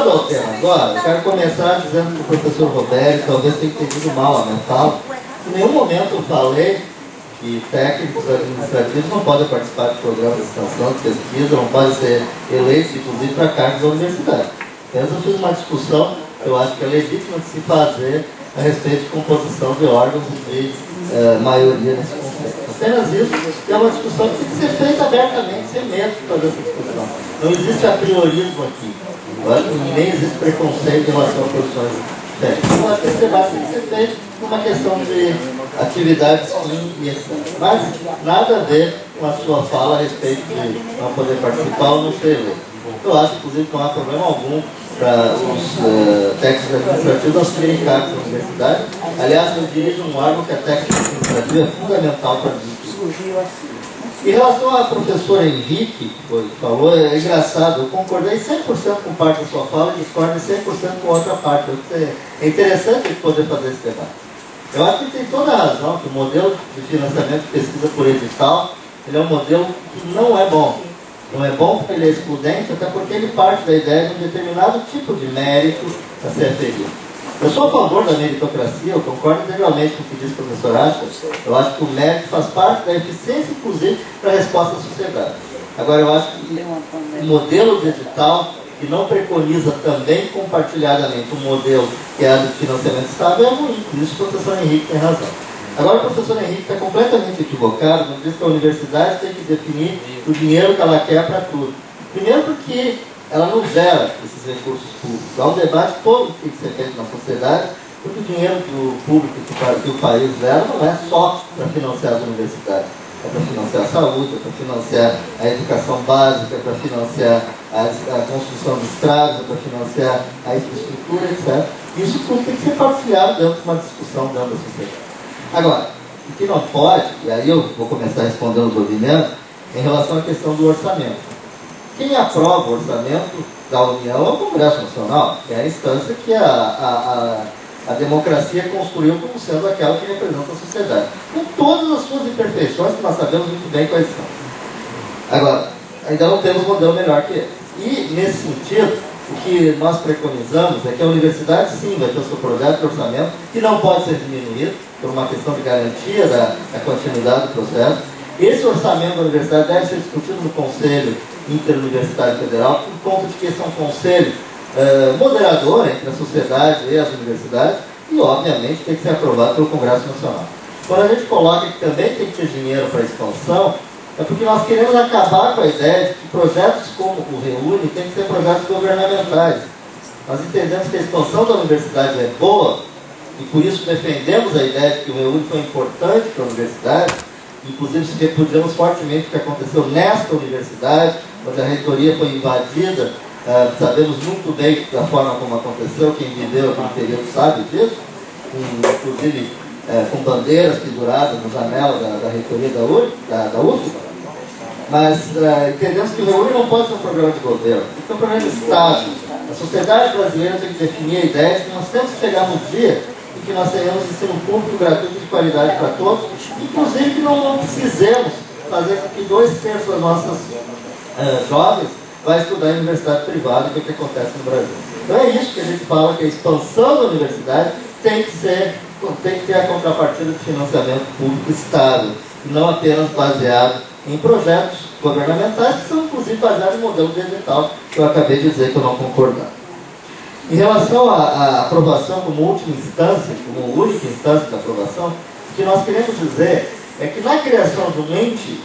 Voltando ao tema agora, eu quero começar dizendo que o professor Roberto talvez tenha entendido mal a minha fala. Em nenhum momento eu falei que técnicos administrativos não podem participar de programas de extensão, de pesquisa, não podem ser eleitos, inclusive, para cargos da universidade. Apenas eu fiz uma discussão que eu acho que é legítima de se fazer a respeito de composição de órgãos e de maioria nesse conceito. Apenas isso, que é uma discussão que tem que ser feita abertamente, sem medo de fazer essa discussão. Não existe apriorismo aqui, nem existe preconceito em relação a posições técnicas. Então, acho que esse debate tem que ser feito por uma questão de atividades e etc. Mas nada a ver com a sua fala a respeito de não poder participar ou não ser eleito. Eu acho, inclusive, que não há problema algum para os técnicos administrativos assumirem cargos na universidade. Aliás, eu dirijo um órgão que a técnica administrativa é fundamental para isso. Em relação à professora Henrique, que falou, é engraçado, eu concordei 100% com parte da sua fala e discordo 100% com outra parte. É interessante poder fazer esse debate. Eu acho que tem toda a razão que o modelo de financiamento de pesquisa por edital, ele é um modelo que não é bom. Não é bom porque ele é excludente, até porque ele parte da ideia de um determinado tipo de mérito a ser aferido. Eu sou a favor da meritocracia, eu concordo integralmente com o que diz o professor Acha. Eu acho que o mérito faz parte da eficiência, inclusive, para a resposta à sociedade. Agora, eu acho que o modelo de edital, que não preconiza também compartilhadamente um modelo que é de financiamento estável, é ruim. Por isso o professor Henrique tem razão. Agora o professor Henrique está completamente equivocado quando diz que a universidade tem que definir o dinheiro que ela quer para tudo. Primeiro porque ela não gera esses recursos públicos. Há um debate todo que tem que ser feito na sociedade, porque o dinheiro público que o país gera não é só para financiar as universidades. É para financiar a saúde, é para financiar a educação básica, é para financiar a construção de estradas, é para financiar a infraestrutura, etc. Isso tudo tem que ser partilhado dentro de uma discussão dentro da sociedade. Agora, o que não pode, e aí eu vou começar respondendo o movimento, em relação à questão do orçamento. Quem aprova o orçamento da União é o Congresso Nacional, que é a instância que a democracia construiu como sendo aquela que representa a sociedade. Com todas as suas imperfeições, que nós sabemos muito bem quais são. Agora, ainda não temos modelo melhor que esse. E, nesse sentido, o que nós preconizamos é que a universidade, sim, vai ter o seu projeto de orçamento, que não pode ser diminuído, por uma questão de garantia da continuidade do processo. Esse orçamento da universidade deve ser discutido no Conselho Interuniversitário Federal, por conta de que esse é um conselho moderador entre a sociedade e as universidades, e, obviamente, tem que ser aprovado pelo Congresso Nacional. Quando a gente coloca que também tem que ter dinheiro para a expansão, é porque nós queremos acabar com a ideia de que projetos como o Reúne têm que ser projetos governamentais. Nós entendemos que a expansão da universidade é boa, e por isso defendemos a ideia de que o Reúne foi importante para a universidade, inclusive se repudiamos fortemente o que aconteceu nesta universidade, onde a reitoria foi invadida. Sabemos muito bem da forma como aconteceu, quem viveu aquele período sabe disso, inclusive com bandeiras penduradas na janela da reitoria da UFBA. Mas entendemos que o Reúne não pode ser um programa de governo, tem que ser um programa de Estado. A sociedade brasileira tem que definir a ideia de que nós temos que chegar no dia em que nós tenhamos ensino público gratuito de qualidade para todos, inclusive que não precisemos fazer com que 2/3 das nossas jovens vai estudar em universidade privada, que é o que acontece no Brasil. Então é isso que a gente fala, que a expansão da universidade tem que ter a contrapartida de financiamento público estável, e não apenas baseado em projetos governamentais, que são inclusive baseados em modelo de edital, que eu acabei de dizer que eu não concordava. Em relação à aprovação como última instância, como única instância da aprovação, o que nós queremos dizer é que na criação de um ente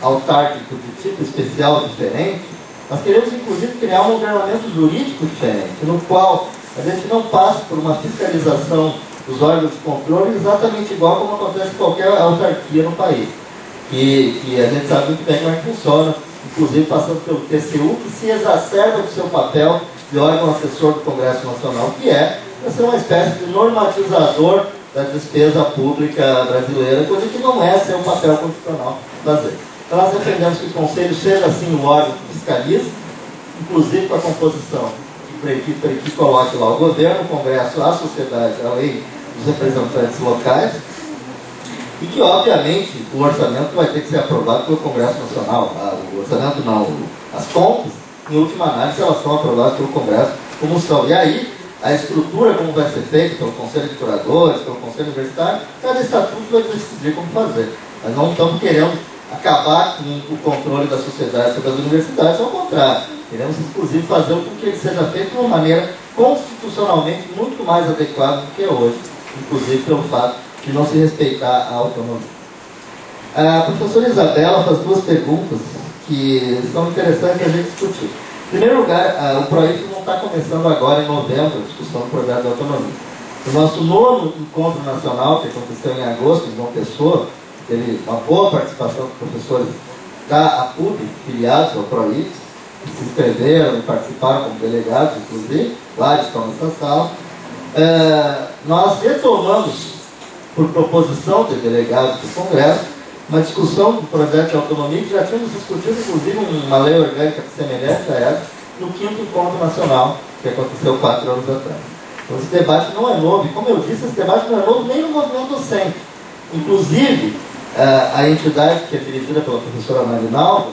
autárquico de tipo especial diferente, nós queremos inclusive criar um ordenamento jurídico diferente, no qual a gente não passe por uma fiscalização dos órgãos de controle exatamente igual como acontece em qualquer autarquia no país. Que a gente sabe muito bem como é que funciona, inclusive passando pelo TCU, que se exacerba do seu papel de órgão assessor do Congresso Nacional, que é para ser uma espécie de normatizador da despesa pública brasileira, coisa que não é seu papel constitucional fazer. Então nós defendemos que o Conselho seja assim o órgão que fiscaliza, inclusive com a composição que coloque lá o governo, o Congresso, a sociedade, além dos representantes locais, e que obviamente o orçamento vai ter que ser aprovado pelo Congresso Nacional. O orçamento não, as contas, em última análise, elas são aprovadas pelo Congresso como são. E aí, a estrutura como vai ser feita pelo Conselho de Curadores, pelo Conselho Universitário, cada estatuto vai decidir como fazer. Nós não estamos querendo acabar com o controle da sociedade sobre as universidades, ao contrário. Queremos, inclusive, fazer com que ele seja feito de uma maneira constitucionalmente muito mais adequada do que é hoje, inclusive pelo fato de não se respeitar a autonomia. A professora Isabela faz duas perguntas que são interessantes a gente discutir. Em primeiro lugar, o PROIF não está começando agora em novembro a discussão do projeto de autonomia. O nosso nono encontro nacional, que aconteceu em agosto, em João Pessoa, teve uma boa participação de professores da APUB, filiados ao PROIF, que se inscreveram e participaram como delegados, inclusive, lá estão nessa sala. Nós retomamos, por proposição de delegados do Congresso, uma discussão do projeto de autonomia que já tínhamos discutido, inclusive, uma lei orgânica semelhante a essa, no 5º Encontro Nacional, que aconteceu 4 anos atrás. Então, esse debate não é novo, e como eu disse, esse debate não é novo nem no movimento docente. Inclusive, a entidade que é dirigida pela professora Marinaldo,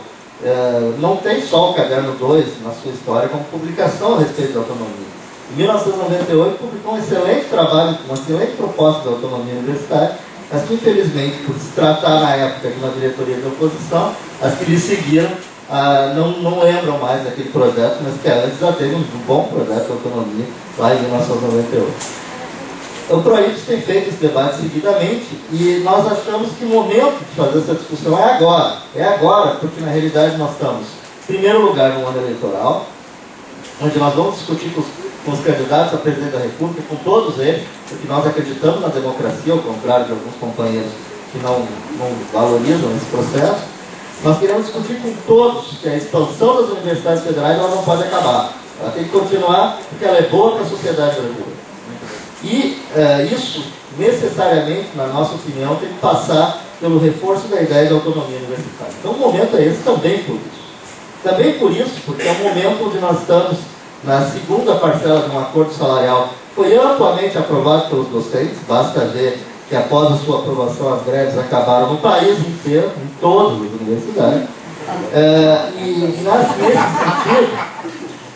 não tem só o Caderno 2 na sua história como publicação a respeito da autonomia. Em 1998 publicou um excelente trabalho, uma excelente proposta de autonomia universitária, mas que infelizmente, por se tratar na época de uma diretoria de oposição, as que lhe seguiram não lembram mais daquele projeto, mas que antes já teve um bom projeto de autonomia lá em 1998. O PROIF tem feito esse debate seguidamente e nós achamos que o momento de fazer essa discussão é agora. É agora, porque na realidade nós estamos, em primeiro lugar, no ano eleitoral, onde nós vamos discutir com os candidatos a presidente da República, com todos eles, porque nós acreditamos na democracia, ao contrário de alguns companheiros que não valorizam esse processo. Nós queremos discutir com todos que a expansão das universidades federais ela não pode acabar. Ela tem que continuar porque ela é boa para a sociedade brasileira. E isso, necessariamente, na nossa opinião, tem que passar pelo reforço da ideia de autonomia universitária. Então, o momento é esse também por isso. Também por isso, porque é um momento onde nós estamos na segunda parcela de um acordo salarial. Foi amplamente aprovado pelos docentes, basta ver que após a sua aprovação as greves acabaram no país inteiro, em todas as universidades.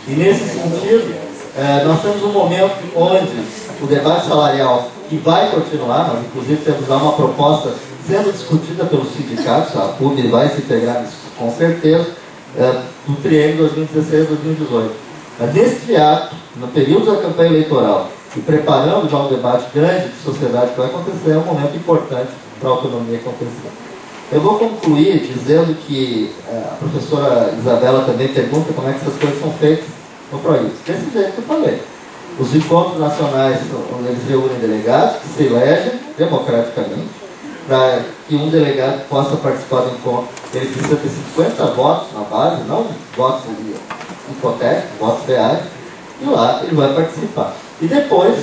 Nesse sentido, nós temos um momento onde o debate salarial, que vai continuar, nós inclusive temos lá uma proposta sendo discutida pelos sindicatos, a PUB vai se integrar nisso com certeza, no triênio 2016-2018. Mas nesse ato, no período da campanha eleitoral, e preparando já um debate grande de sociedade que vai acontecer, é um momento importante para a autonomia acontecer. Eu vou concluir dizendo que a professora Isabela também pergunta como é que essas coisas são feitas no PROIF. Desse jeito que eu falei. Os encontros nacionais, onde eles reúnem delegados, que se elegem democraticamente, para que um delegado possa participar do encontro. Ele precisa ter 50 votos na base, não votos hipotéticos, votos reais, e lá ele vai participar. E depois,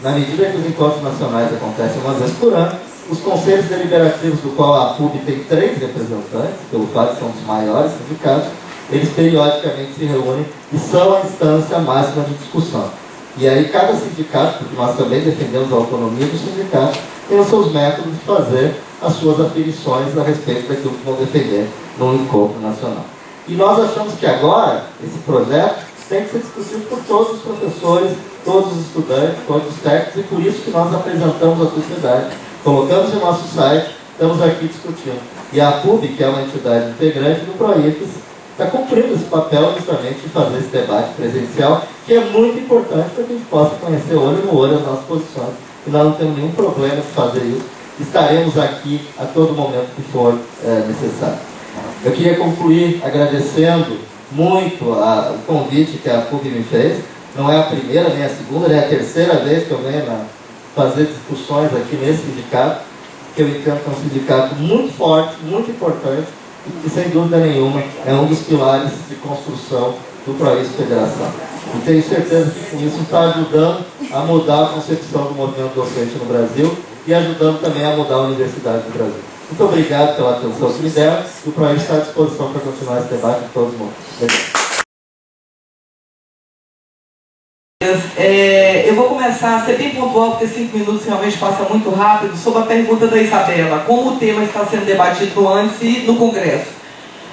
na medida que os encontros nacionais acontecem uma vez por ano, os conselhos deliberativos, do qual a PUB tem 3 representantes, pelo fato de são os maiores sindicatos, eles periodicamente se reúnem e são a instância máxima de discussão. E aí cada sindicato, porque nós também defendemos a autonomia do sindicato, tem os seus métodos de fazer as suas aferições a respeito daquilo que vão defender no encontro nacional. E nós achamos que agora, esse projeto tem que ser discutido por todos os professores, todos os estudantes, todos os técnicos, e por isso que nós apresentamos à sociedade, colocamos no nosso site, estamos aqui discutindo. E a PUB, que é uma entidade integrante do PROIF, está cumprindo esse papel justamente de fazer esse debate presencial, que é muito importante para que a gente possa conhecer olho no olho as nossas posições. E nós não temos nenhum problema de fazer isso. Estaremos aqui a todo momento que for necessário. Eu queria concluir agradecendo muito o convite que a PUB me fez. Não é a primeira, nem a segunda, nem a terceira vez que eu venho fazer discussões aqui nesse sindicato, que eu entendo que é um sindicato muito forte, muito importante, e sem dúvida nenhuma é um dos pilares de construção do PROIF Federação. E tenho certeza que com isso está ajudando a mudar a concepção do movimento docente no Brasil e ajudando também a mudar a universidade do Brasil. Muito obrigado pela atenção que me deram e o PROIF está à disposição para continuar esse debate de todos os modos. Eu vou começar a ser bem pontual, porque 5 minutos realmente passa muito rápido, sobre a pergunta da Isabela, como o tema está sendo debatido no Andes e no Congresso.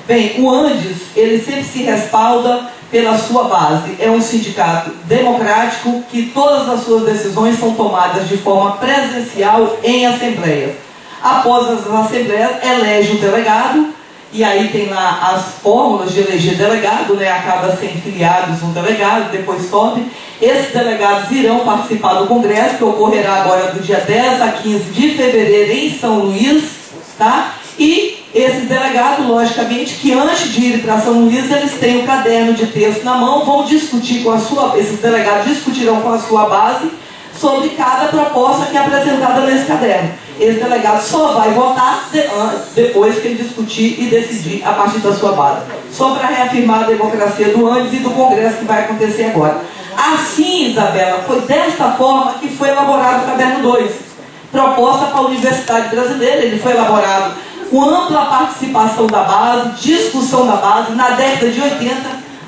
Bem, o Andes, ele sempre se respalda, pela sua base. É um sindicato democrático que todas as suas decisões são tomadas de forma presencial em assembleias. Após as assembleias, elege o delegado, e aí tem lá as fórmulas de eleger delegado, né? Acaba sem filiados um delegado, depois sobe. Esses delegados irão participar do congresso, que ocorrerá agora do dia 10 a 15 de fevereiro em São Luís, tá? E esses delegados, logicamente, que antes de ir para São Luís, eles têm o caderno de texto na mão, vão discutir com a sua, esses delegados discutirão com a sua base sobre cada proposta que é apresentada nesse caderno. Esse delegado só vai votar depois que ele discutir e decidir a partir da sua base. Só para reafirmar a democracia do antes e do congresso que vai acontecer agora. Assim, Isabela, foi desta forma que foi elaborado o caderno 2. Proposta para a Universidade Brasileira. Ele foi elaborado com ampla participação da base, discussão da base, na década de 80,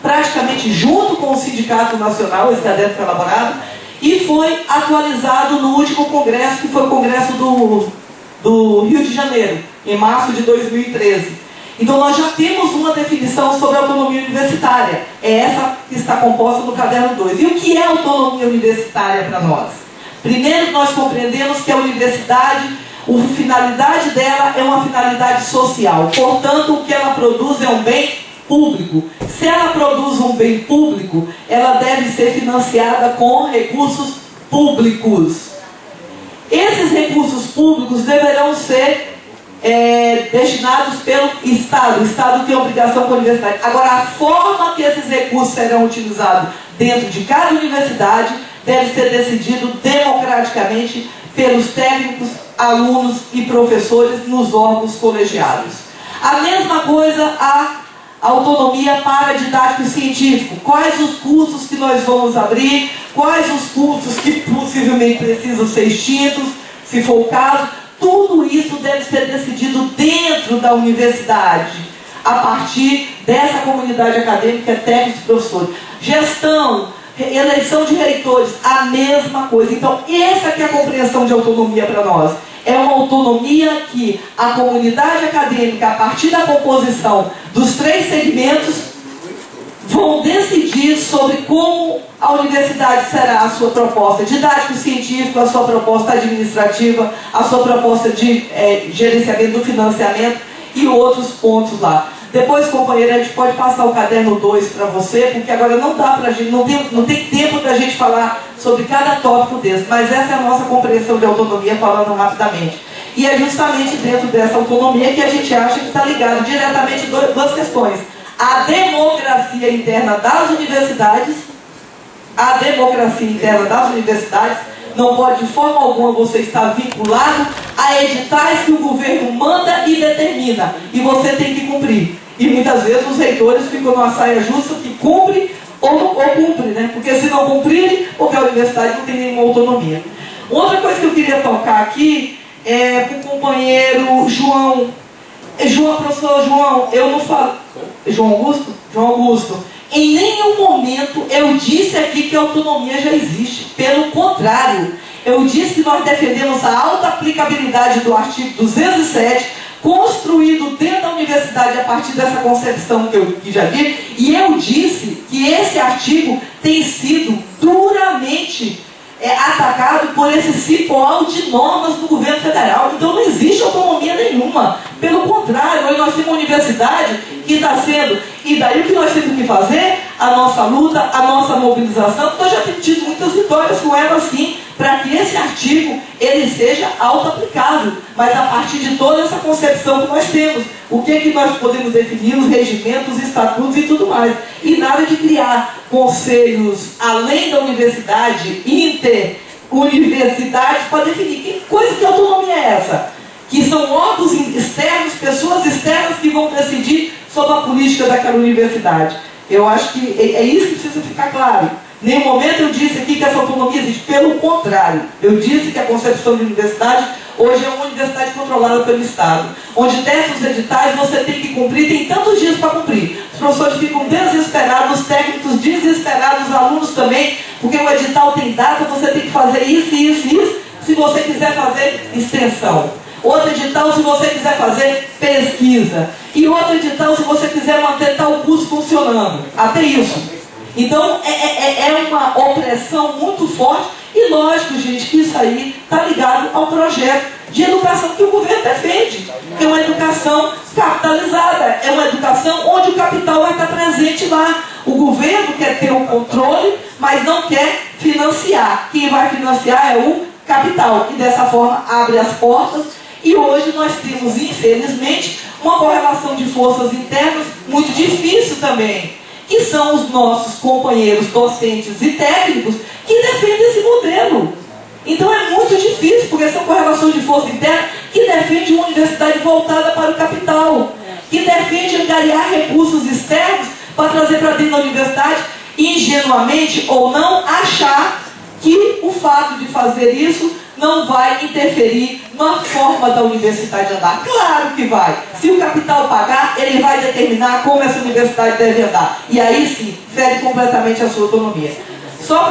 praticamente junto com o Sindicato Nacional, esse caderno foi elaborado, e foi atualizado no último congresso, que foi o congresso do Rio de Janeiro, em março de 2013. Então nós já temos uma definição sobre a autonomia universitária. É essa que está composta no caderno 2. E o que é autonomia universitária para nós? Primeiro, nós compreendemos que a universidade, a finalidade dela é uma finalidade social. Portanto, o que ela produz é um bem público. Se ela produz um bem público, ela deve ser financiada com recursos públicos. Esses recursos públicos deverão ser destinados pelo Estado. O Estado tem obrigação com a universidade. Agora, a forma que esses recursos serão utilizados dentro de cada universidade deve ser decidido democraticamente pelos técnicos, alunos e professores nos órgãos colegiados. A mesma coisa a autonomia para didático científico. Quais os cursos que nós vamos abrir, quais os cursos que possivelmente precisam ser extintos, se for o caso, tudo isso deve ser decidido dentro da universidade, a partir dessa comunidade acadêmica, técnicos e professores. Gestão, eleição de reitores, a mesma coisa. Então, essa que é a compreensão de autonomia para nós. É uma autonomia que a comunidade acadêmica, a partir da composição dos 3 segmentos, vão decidir sobre como a universidade será a sua proposta didático-científico, a sua proposta administrativa, a sua proposta de gerenciamento do financiamento e outros pontos lá. Depois, companheira, a gente pode passar o caderno 2 para você, porque agora não dá para a gente, não tem tempo da gente falar sobre cada tópico desse, mas essa é a nossa compreensão de autonomia, falando rapidamente. E é justamente dentro dessa autonomia que a gente acha que está ligado diretamente duas questões. A democracia interna das universidades, não pode de forma alguma você estar vinculado a editais que o governo manda e determina, e você tem que cumprir. E muitas vezes os reitores ficam numa saia justa que cumpre ou cumpre, né? Porque se não cumprirem, porque a universidade não tem nenhuma autonomia. Outra coisa que eu queria tocar aqui é para o companheiro João. Professor João, eu não falo... João Augusto? João Augusto. Em nenhum momento eu disse aqui que a autonomia já existe. Pelo contrário, eu disse que nós defendemos a alta aplicabilidade do artigo 207, construído dentro da universidade a partir dessa concepção que já vi, e eu disse que esse artigo tem sido duramente atacado por esse cipoal de normas do governo federal. Então não existe autonomia nenhuma. Pelo contrário, hoje nós temos uma universidade que está sendo... E daí o que nós temos que fazer? A nossa luta, a nossa mobilização. Nós já temos tido muitas vitórias com ela, sim, para que esse artigo ele seja auto-aplicável, mas a partir de toda essa concepção que nós temos. O que nós podemos definir, os regimentos, os estatutos e tudo mais. E nada de criar conselhos além da universidade, interuniversidades, para definir que coisa de autonomia é essa? Que são órgãos externos, pessoas externas que vão decidir sobre a política daquela universidade. Eu acho que é isso que precisa ficar claro. Em nenhum momento eu disse aqui que essa autonomia existe. Pelo contrário, eu disse que a concepção de universidade hoje é uma universidade controlada pelo Estado, onde desses editais você tem que cumprir, tem tantos dias para cumprir. Os professores ficam desesperados, os técnicos desesperados, os alunos também, porque o edital tem data, você tem que fazer isso, isso, isso, se você quiser fazer extensão. Outro edital se você quiser fazer pesquisa. E outro edital se você quiser manter tal curso funcionando. Até isso. Então, é uma opressão muito forte e lógico, gente, que isso aí está ligado ao projeto de educação que o governo defende. É uma educação capitalizada, é uma educação onde o capital vai estar presente lá. O governo quer ter o controle, mas não quer financiar. Quem vai financiar é o capital. E dessa forma abre as portas. E hoje nós temos, infelizmente, uma correlação de forças internas muito difícil também, que são os nossos companheiros docentes e técnicos que defendem esse modelo. Então é muito difícil, porque são correlações de força interna que defende uma universidade voltada para o capital, que defende angariar recursos externos para trazer para dentro da universidade, ingenuamente ou não, achar que o fato de fazer isso não vai interferir na forma da universidade andar. Claro que vai. Se o capital pagar, ele vai determinar como essa universidade deve andar. E aí sim, fere completamente a sua autonomia. Só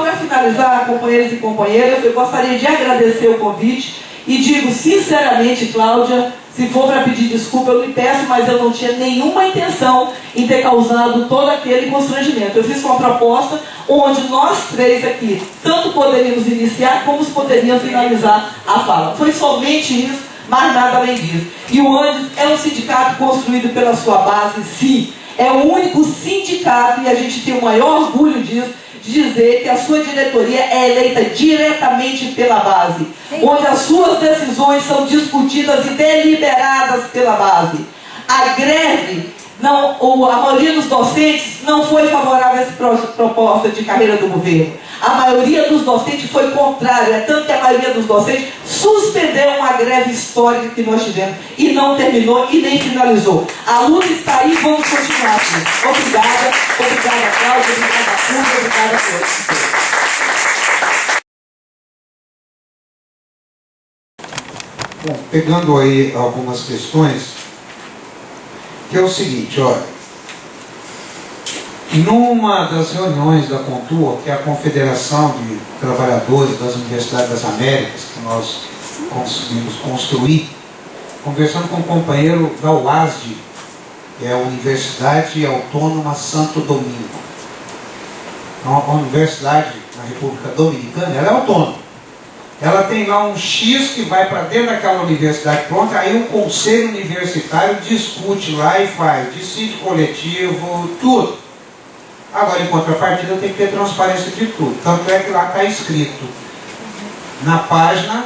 para finalizar, companheiros e companheiras, eu gostaria de agradecer o convite e digo sinceramente, Cláudia, se for para pedir desculpa, eu lhe peço, mas eu não tinha nenhuma intenção em ter causado todo aquele constrangimento. Eu fiz uma proposta onde nós três aqui, tanto poderíamos iniciar, como poderíamos finalizar a fala. Foi somente isso, mas nada além disso. E o Andes é um sindicato construído pela sua base, sim. É o único sindicato, e a gente tem o maior orgulho disso, de dizer que a sua diretoria é eleita diretamente pela base, onde as suas decisões são discutidas e deliberadas pela base. A greve, a maioria dos docentes não foi favorável a essa proposta de carreira do governo. A maioria dos docentes foi contrária, tanto que a maioria dos docentes suspendeu uma greve histórica que nós tivemos e não terminou e nem finalizou. A luta está aí, vamos continuar assim. Obrigada, Cláudia, obrigada, Cúria, obrigada a todos. Bom, pegando aí algumas questões, que é o seguinte, olha, numa das reuniões da CONTUA, que é a Confederação de Trabalhadores das Universidades das Américas, que nós conseguimos construir, conversando com um companheiro da UASD, que é a Universidade Autônoma Santo Domingo. É uma universidade na República Dominicana, ela é autônoma. Ela tem lá um X que vai para dentro daquela universidade pronta, aí o conselho universitário discute lá e faz dissídio coletivo, tudo. Agora, em contrapartida, tem que ter transparência de tudo. Tanto é que lá está escrito na página: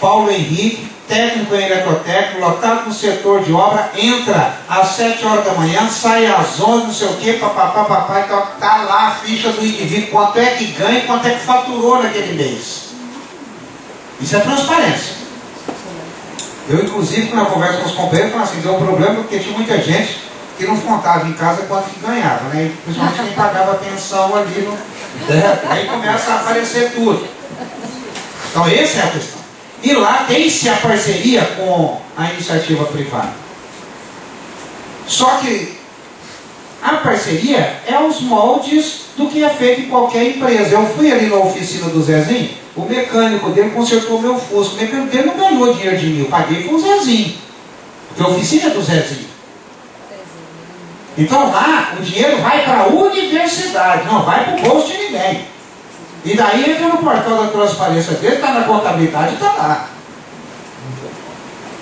Paulo Henrique, técnico em eletrotécnico, lotado no setor de obra, entra às 7 horas da manhã, sai às 11, não sei o que, papapá, então está lá a ficha do indivíduo, quanto é que ganha e quanto é que faturou naquele mês. Isso é transparência. Eu, inclusive, na conversa com os companheiros, falei assim, deu um problema porque tinha muita gente que não contava em casa quanto que ganhava, né? Principalmente quem pagava pensão ali no... Aí começa a aparecer tudo. Então essa é a questão. E lá tem-se a parceria com a iniciativa privada. Só que a parceria é os moldes do que é feito em qualquer empresa. Eu fui ali na oficina do Zezinho, o mecânico dele consertou meu Fusca. O mecânico dele não ganhou dinheiro de mim, eu paguei com o Zezinho. Porque a oficina é do Zezinho. Então lá o dinheiro vai para a universidade, não vai para o bolso de ninguém. E daí entra no portal da transparência dele, está na contabilidade, está lá.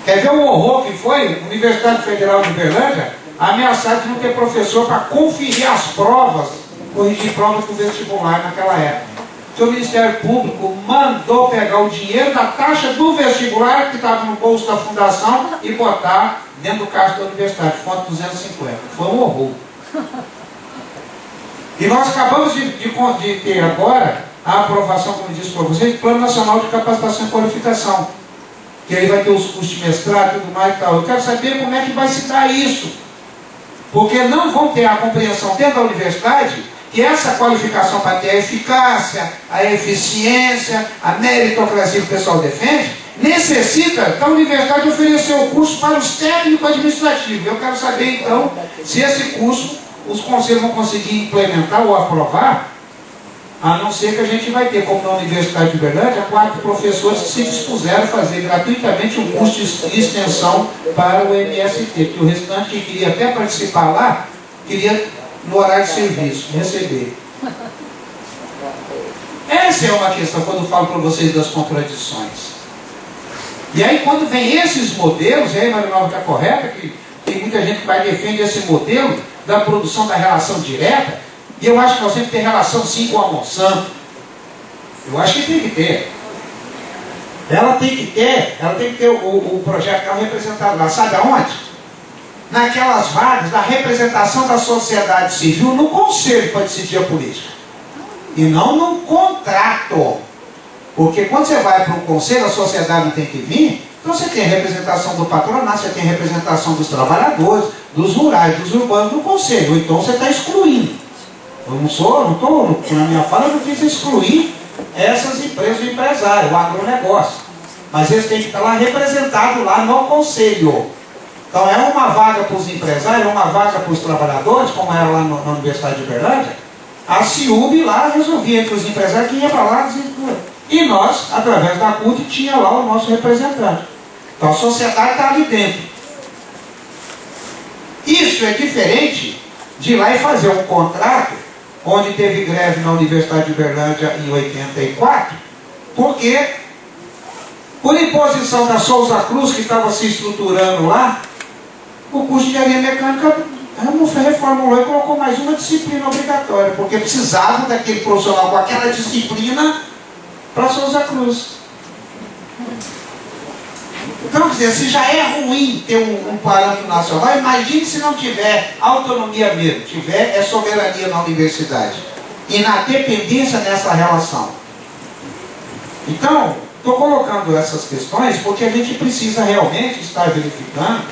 Quer ver o horror que foi? A Universidade Federal de Uberlândia ameaçar de não ter professor para conferir as provas, corrigir provas do vestibular naquela época. Porque o Ministério Público mandou pegar o dinheiro da taxa do vestibular que estava no bolso da fundação e botar dentro do caixa da universidade, fonte 250. Foi um horror. E nós acabamos de ter agora a aprovação, como eu disse para vocês, do Plano Nacional de Capacitação e Qualificação. Que aí vai ter os cursos de mestrado e tudo mais e tal. Eu quero saber como é que vai se dar isso. Porque não vão ter a compreensão dentro da universidade que essa qualificação para ter a eficácia, a eficiência, a meritocracia que o pessoal defende, necessita da universidade oferecer o curso para os técnicos administrativos. Eu quero saber, então, se esse curso os conselhos vão conseguir implementar ou aprovar, a não ser que a gente vai ter, como na Universidade de Uberlândia, 4 professores que se dispuseram a fazer gratuitamente um curso de extensão para o MST, que o restante que queria até participar lá, queria no horário de serviço, receber. Essa é uma questão quando eu falo para vocês das contradições. E aí quando vem esses modelos, e aí Maria Nova está correta, que tem muita gente que vai defender esse modelo da produção da relação direta, e eu acho que nós temos que ter relação sim com a Monsanto. Eu acho que tem que ter. Ela tem que ter o projeto dela representado lá. Sabe aonde? Naquelas vagas da representação da sociedade civil no conselho para decidir a política. E não num contrato. Porque quando você vai para o conselho, a sociedade não tem que vir, então você tem a representação do patronato, você tem a representação dos trabalhadores, dos rurais, dos urbanos no conselho. Ou então você está excluindo. Eu não estou, na minha fala, eu não quis excluir essas empresas do empresário, o agronegócio. Mas eles têm que estar lá representados lá no conselho. Então é uma vaga para os empresários, é uma vaga para os trabalhadores, como era lá na Universidade de Uberlândia. A CIUB lá resolvia entre os empresários que ia para lá e nós, através da CUT, tinha lá o nosso representante. Então a sociedade está ali dentro. Isso é diferente de ir lá e fazer um contrato, onde teve greve na Universidade de Uberlândia em 84, porque, por imposição da Souza Cruz, que estava se estruturando lá, o curso de engenharia mecânica reformulou e colocou mais uma disciplina obrigatória, porque precisava daquele profissional com aquela disciplina para Souza Cruz. Então, quer dizer, se já é ruim ter um parâmetro nacional, imagine se não tiver autonomia mesmo, tiver soberania na universidade e na dependência dessa relação. Então, estou colocando essas questões porque a gente precisa realmente estar verificando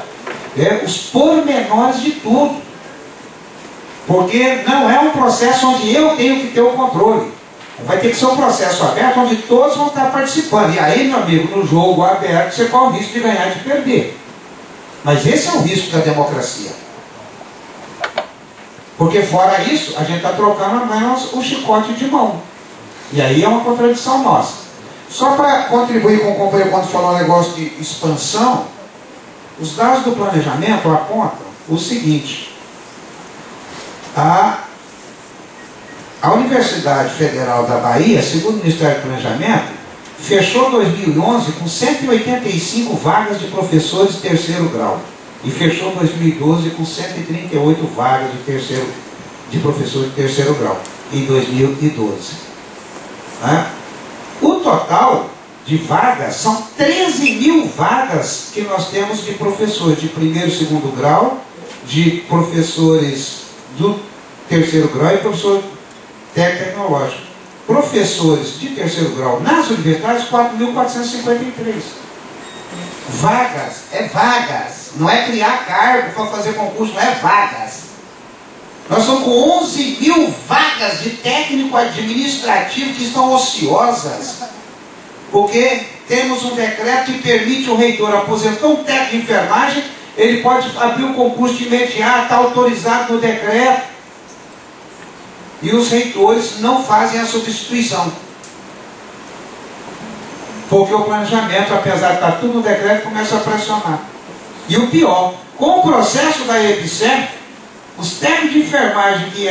os pormenores de tudo. Porque não é um processo onde eu tenho que ter o controle. Vai ter que ser um processo aberto onde todos vão estar participando. E aí, meu amigo, no jogo aberto, você corre o risco de ganhar e de perder. Mas esse é o risco da democracia. Porque fora isso, a gente está trocando apenas o chicote de mão. E aí é uma contradição nossa. Só para contribuir com o companheiro quando falou um negócio de expansão, os dados do planejamento apontam o seguinte. A Universidade Federal da Bahia, segundo o Ministério do Planejamento, fechou 2011 com 185 vagas de professores de terceiro grau. E fechou 2012 com 138 vagas de professores de terceiro grau, em 2012. O total de vagas são 13 mil vagas que nós temos de professores de primeiro e segundo grau, de professores do terceiro grau e professor tecnológico. Professores de terceiro grau nas universidades, 4.453. Vagas, é vagas. Não é criar cargo para fazer concurso, não é vagas. Nós estamos com 11 mil vagas de técnico administrativo que estão ociosas. Porque temos um decreto que permite o reitor aposentar um técnico de enfermagem, ele pode abrir o concurso de imediato, está autorizado no decreto. E os reitores não fazem a substituição. Porque o planejamento, apesar de estar tudo no decreto, começa a pressionar. E o pior, com o processo da EBSER, os técnicos de enfermagem que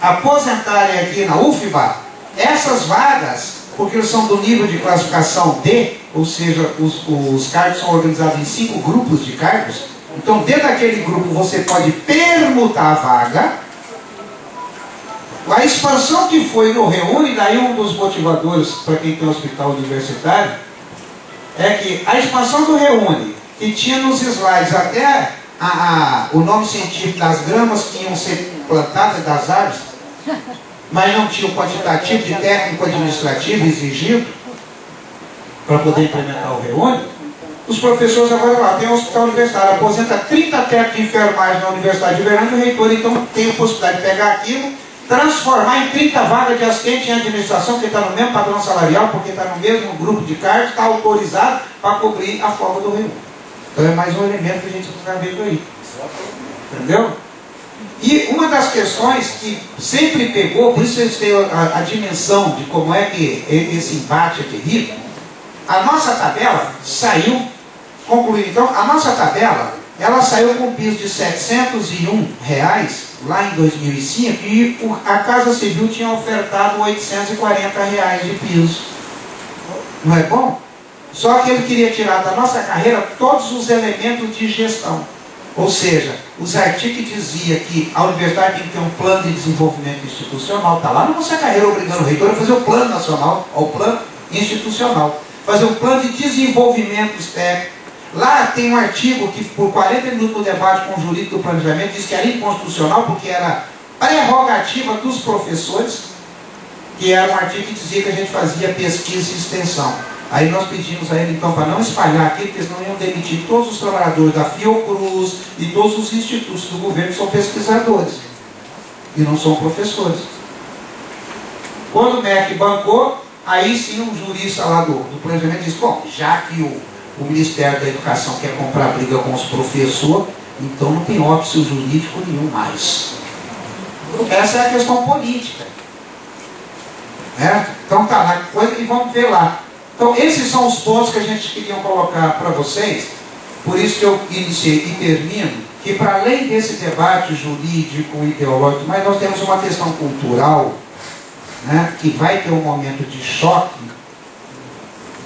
aposentarem aqui na UFBA, essas vagas, porque eles são do nível de classificação D, ou seja, os cargos são organizados em 5 grupos de cargos, então dentro daquele grupo você pode permutar a vaga. A expansão que foi no Reúne, daí um dos motivadores para quem tem um hospital universitário, é que a expansão do Reúne, que tinha nos slides até o nome científico das gramas que iam ser plantadas das árvores, mas não tinha o quantitativo de técnico administrativo exigido para poder implementar o Reúne, os professores agora lá, tem um hospital universitário, aposenta 30 técnicos de enfermagem na Universidade de Uberlândia, o reitor então tem a possibilidade de pegar aquilo, transformar em 30 vagas de assistente em administração, que está no mesmo padrão salarial, porque está no mesmo grupo de cargos, está autorizado para cobrir a folga do Reúne. Então é mais um elemento que a gente precisa ver aí. Entendeu? E uma das questões que sempre pegou, por isso vocês têm a dimensão de como é que esse embate é terrível, a nossa tabela saiu, concluindo então, a nossa tabela ela saiu com um piso de R$ 701 lá em 2005 e a Casa Civil tinha ofertado R$ 840 de piso. Não é bom? Só que ele queria tirar da nossa carreira todos os elementos de gestão. Ou seja, os artigos que dizia que a universidade tem que ter um plano de desenvolvimento institucional, está lá na nossa carreira obrigando o reitor a fazer o plano nacional, ao plano institucional. Fazer um plano de desenvolvimento técnico. Lá tem um artigo que por 40 minutos do debate com o jurídico do planejamento diz que era inconstitucional porque era prerrogativa dos professores, que era um artigo que dizia que a gente fazia pesquisa e extensão. Aí nós pedimos a ele então para não espalhar aqui, porque senão iam demitir todos os trabalhadores da Fiocruz e todos os institutos do governo que são pesquisadores e não são professores. Quando o MEC bancou, aí sim um jurista lá do planejamento disse, bom, já que o Ministério da Educação quer comprar briga com os professores, então não tem óbice jurídico nenhum mais. Essa é a questão política. Então tá lá, coisa que vamos ver lá. Então esses são os pontos que a gente queria colocar para vocês, por isso que eu iniciei e termino, que para além desse debate jurídico, ideológico, mas nós temos uma questão cultural, que vai ter um momento de choque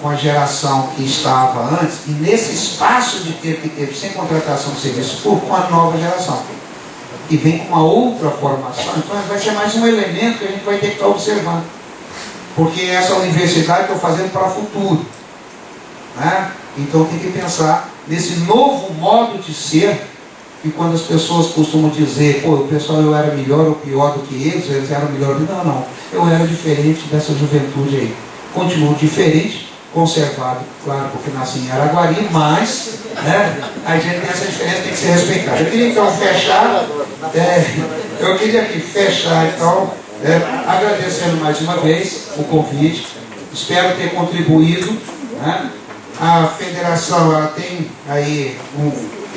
com a geração que estava antes, e nesse espaço de tempo que teve sem contratação de serviço público, com a nova geração, que vem com uma outra formação. Então vai ser mais um elemento que a gente vai ter que estar observando, porque essa universidade está fazendo para o futuro, então tem que pensar nesse novo modo de ser, e quando as pessoas costumam dizer, pô, o pessoal, eu era melhor ou pior do que eles eram melhor, não, eu era diferente dessa juventude aí, continuo diferente, conservado, claro, porque nasci em Araguari, mas a gente tem essa diferença, tem que ser respeitado. Eu queria então fechar, então, agradecendo mais uma vez o convite, espero ter contribuído. A federação ela tem aí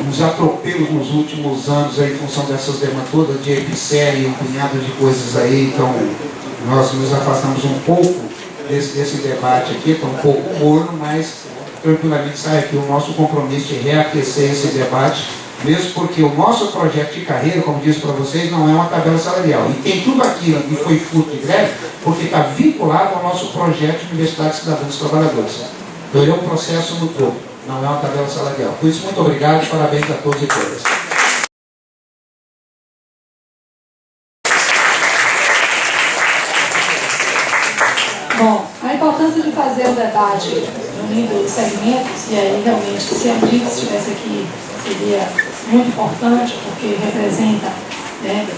uns atropelos nos últimos anos aí, em função dessas demandas todas de epicéria e um punhado de coisas aí, então nós nos afastamos um pouco desse debate aqui, está um pouco morno, mas tranquilamente sai aqui o nosso compromisso de reaquecer esse debate, mesmo porque o nosso projeto de carreira, como disse para vocês, não é uma tabela salarial. E tem tudo aquilo que foi fruto de greve, porque está vinculado ao nosso projeto de Universidade Cidadã dos Trabalhadores. Então ele é um processo no todo, não é uma tabela salarial. Por isso, muito obrigado e parabéns a todos e todas. Bom, a importância de fazer o debate unindo os segmentos, e aí realmente, se a Briggs estivesse aqui, seria muito importante, porque representa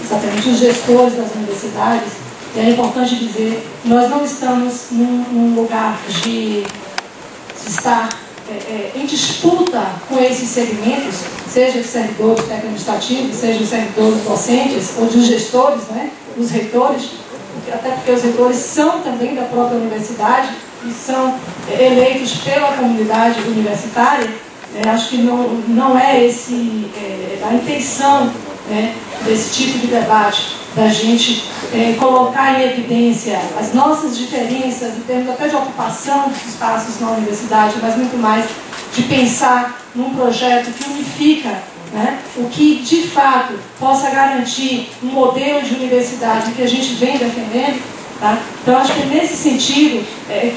exatamente os gestores das universidades, e é importante dizer que nós não estamos num lugar de estar em disputa com esses segmentos, seja os servidores técnico-administrativos, seja os servidores docentes, ou dos gestores, os reitores, até porque os reitores são também da própria universidade e são eleitos pela comunidade universitária. Acho que não é a intenção desse tipo de debate, da gente colocar em evidência as nossas diferenças em termos até de ocupação dos espaços na universidade, mas muito mais de pensar num projeto que unifica o que de fato possa garantir um modelo de universidade que a gente vem defendendo. Então acho que é nesse sentido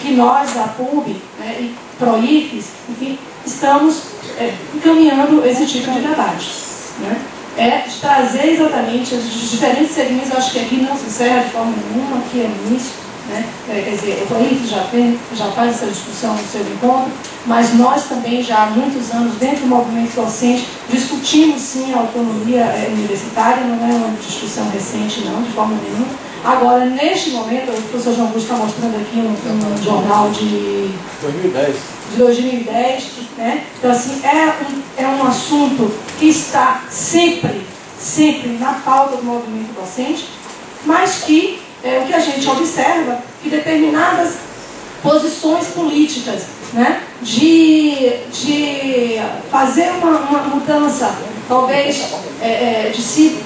que nós, a PUB e PROIFES, enfim, estamos encaminhando esse tipo de debate. De trazer exatamente os diferentes segmentos. Acho que aqui não se encerra de forma nenhuma, aqui é no início. Quer dizer, o PROIFES já faz essa discussão no seu encontro, mas nós também já há muitos anos, dentro do movimento docente, discutimos sim a autonomia universitária, não é uma discussão recente não, de forma nenhuma. Agora, neste momento, o professor João Augusto está mostrando aqui um jornal de 2010, Então, assim, é um assunto que está sempre na pauta do movimento docente, mas que o que a gente observa, que determinadas posições políticas, de fazer uma mudança, talvez de se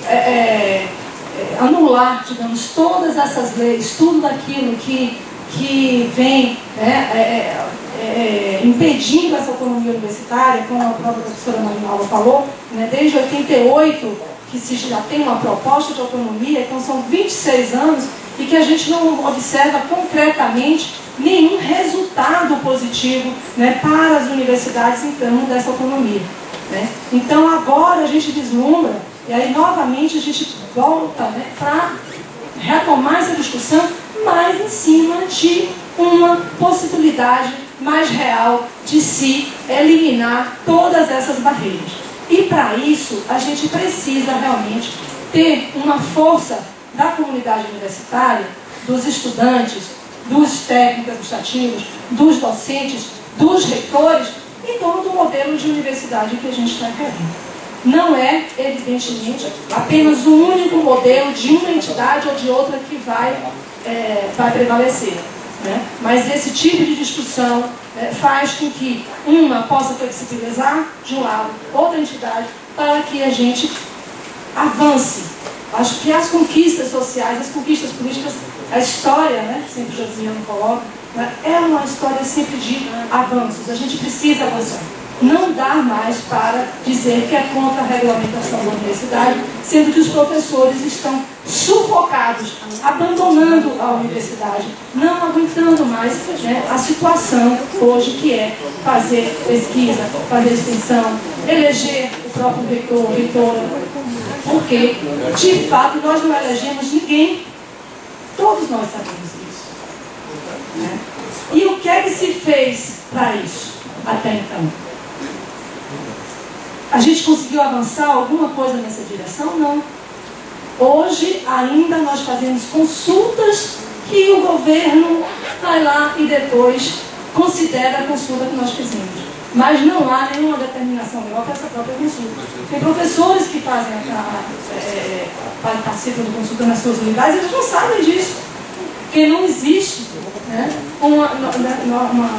anular, digamos, todas essas leis, tudo aquilo que vem impedindo essa autonomia universitária, como a própria professora Marinalva falou, né, desde 88, que se já tem uma proposta de autonomia, então são 26 anos, e que a gente não observa concretamente nenhum resultado positivo, né, para as universidades em termos dessa autonomia. Né? Então agora a gente vislumbra, e aí novamente a gente volta, né, para retomar essa discussão, mas em cima de uma possibilidade mais real de se eliminar todas essas barreiras. E para isso a gente precisa realmente ter uma força da comunidade universitária, dos estudantes, dos técnicos administrativos, dos docentes, dos reitores, em torno do modelo de universidade que a gente está querendo. Não é, evidentemente, apenas um único modelo de uma entidade ou de outra que vai prevalecer. Né? Mas esse tipo de discussão faz com que uma possa flexibilizar, de um lado, outra entidade, para que a gente avance. Acho que as conquistas sociais, as conquistas políticas, a história, né, sempre o Josiano coloca, né, é uma história sempre de avanços. A gente precisa avançar. Não dá mais para dizer que é contra a regulamentação da universidade, sendo que os professores estão sufocados, abandonando a universidade, não aguentando mais, né, a situação hoje que é fazer pesquisa, fazer extensão, eleger o próprio reitor, reitora, porque, de fato, nós não elegemos ninguém. Todos nós sabemos isso. Né? E o que é que se fez para isso até então? A gente conseguiu avançar alguma coisa nessa direção? Não. Hoje, ainda nós fazemos consultas que o governo vai lá e depois considera a consulta que nós fizemos. Mas não há nenhuma determinação legal para essa própria consulta. Tem professores que fazem participam de consulta nas suas unidades, eles não sabem disso. Porque não existe, né, uma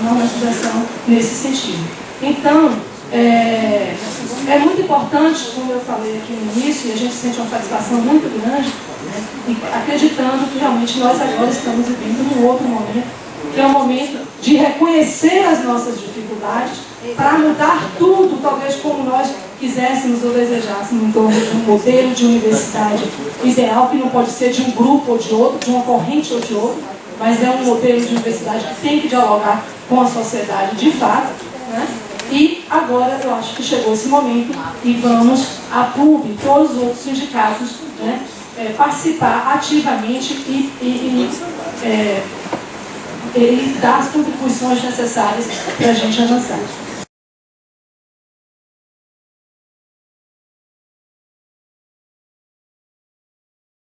normatização nesse sentido. Então, é muito importante, como eu falei aqui no início, e a gente sente uma satisfação muito grande, né, e acreditando que realmente nós agora estamos vivendo um outro momento, que é o momento de reconhecer as nossas dificuldades para mudar tudo, talvez como nós quiséssemos ou desejássemos, em torno de um modelo de universidade ideal, que não pode ser de um grupo ou de outro, de uma corrente ou de outra, mas é um modelo de universidade que tem que dialogar com a sociedade de fato, né? E agora eu acho que chegou esse momento e vamos, a PUB, todos os outros sindicatos, né, participar ativamente e dar as contribuições necessárias para a gente avançar.